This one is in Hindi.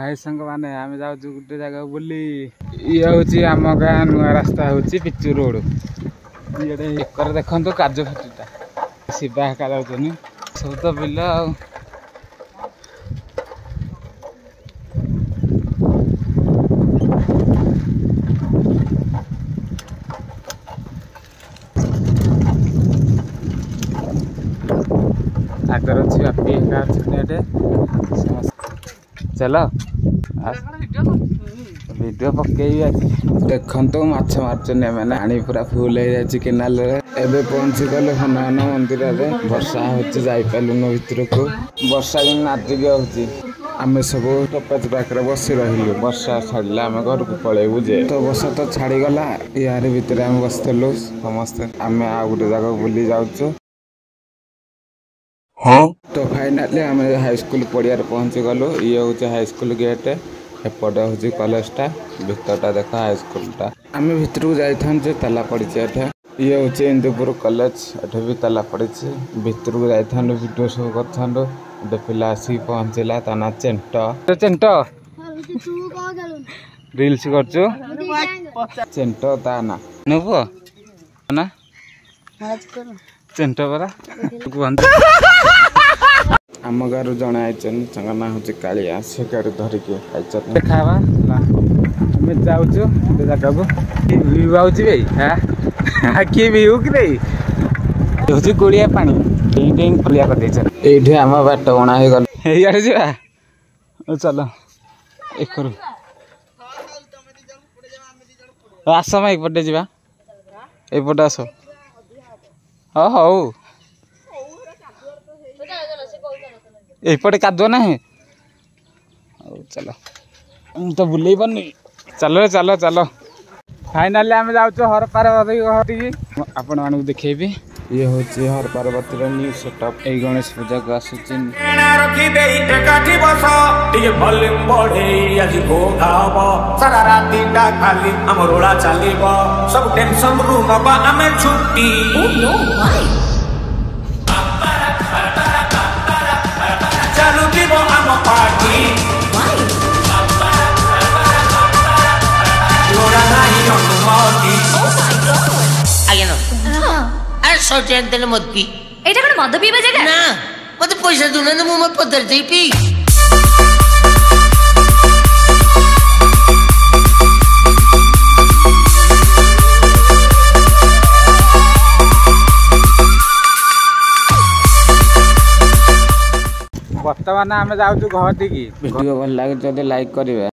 हाय संग माने आम जाऊँ गोटे जगह बुली ये हूँ आम गाँ नुआ रास्ता हूँ पिचु रोड ये देखो काजु फटीटा शिवा हेका जाऊँ सब तो बिल आगर अच्छी बापी हेका चलो वीडियो पकई देखो माछ मार्चन मैंने आनी पूरा फुल हो केनाल एवं पहुँची गले हनुमान मंदिर में वर्षा होपारून भर को वर्षा दिन नादिक आम सब टपेज पाखे बसी रही वर्षा छाड़ा आम घर को पलैबू जे तो वर्षा तो छाड़गला यार भितर आम बसलु समस्ते आम आ गोटे जगह बुली जाऊँ। हाँ तो फाइनाली आम हाईस्कल पड़िया पहुँची गलु ये हूँ हाईस्कल गेट एपटे हूँ कॉलेजटा भितरटा देख हाईस्कलटा आम भितर को जाइए ताला पड़ी ये हूँ इंदुपुर कॉलेज एठे भी ताला पड़ी भितर को जाइए वीडियो सब कर पिला आसिक पहुँचला ता ना चेंट चेंट रिल्स कर चेंट ता ना नुप ना चेंट परा आम गाँव जन आई ना हूँ कालिया से गाड़ी धरिकी देखा जाऊँ जगह को व्यू आउची भाई हाँ कि व्यू कि नहीं हूँ गुड़िया पानी पुलिया कर आम बाट बना हो गले जा चलो एक आस मैं एकपटे जा एपटे आस हाँ हौ एपटे कादुआ ना चलो तो बुले पानी चलो चलो चलो फाइनाली आम जाऊँ हर पार्वती घर आपण मानक देखेबी ये हूँ हर पार्वती न्यू सेटअप ये गणेश पूजा को आसूची मत पी मद पीवा जगह ना मत पैसा दूना मु मत पदर दे पी बर्तमान आम जाऊँ घर टी वीडियो भल लगे जब लाइक करेंगे।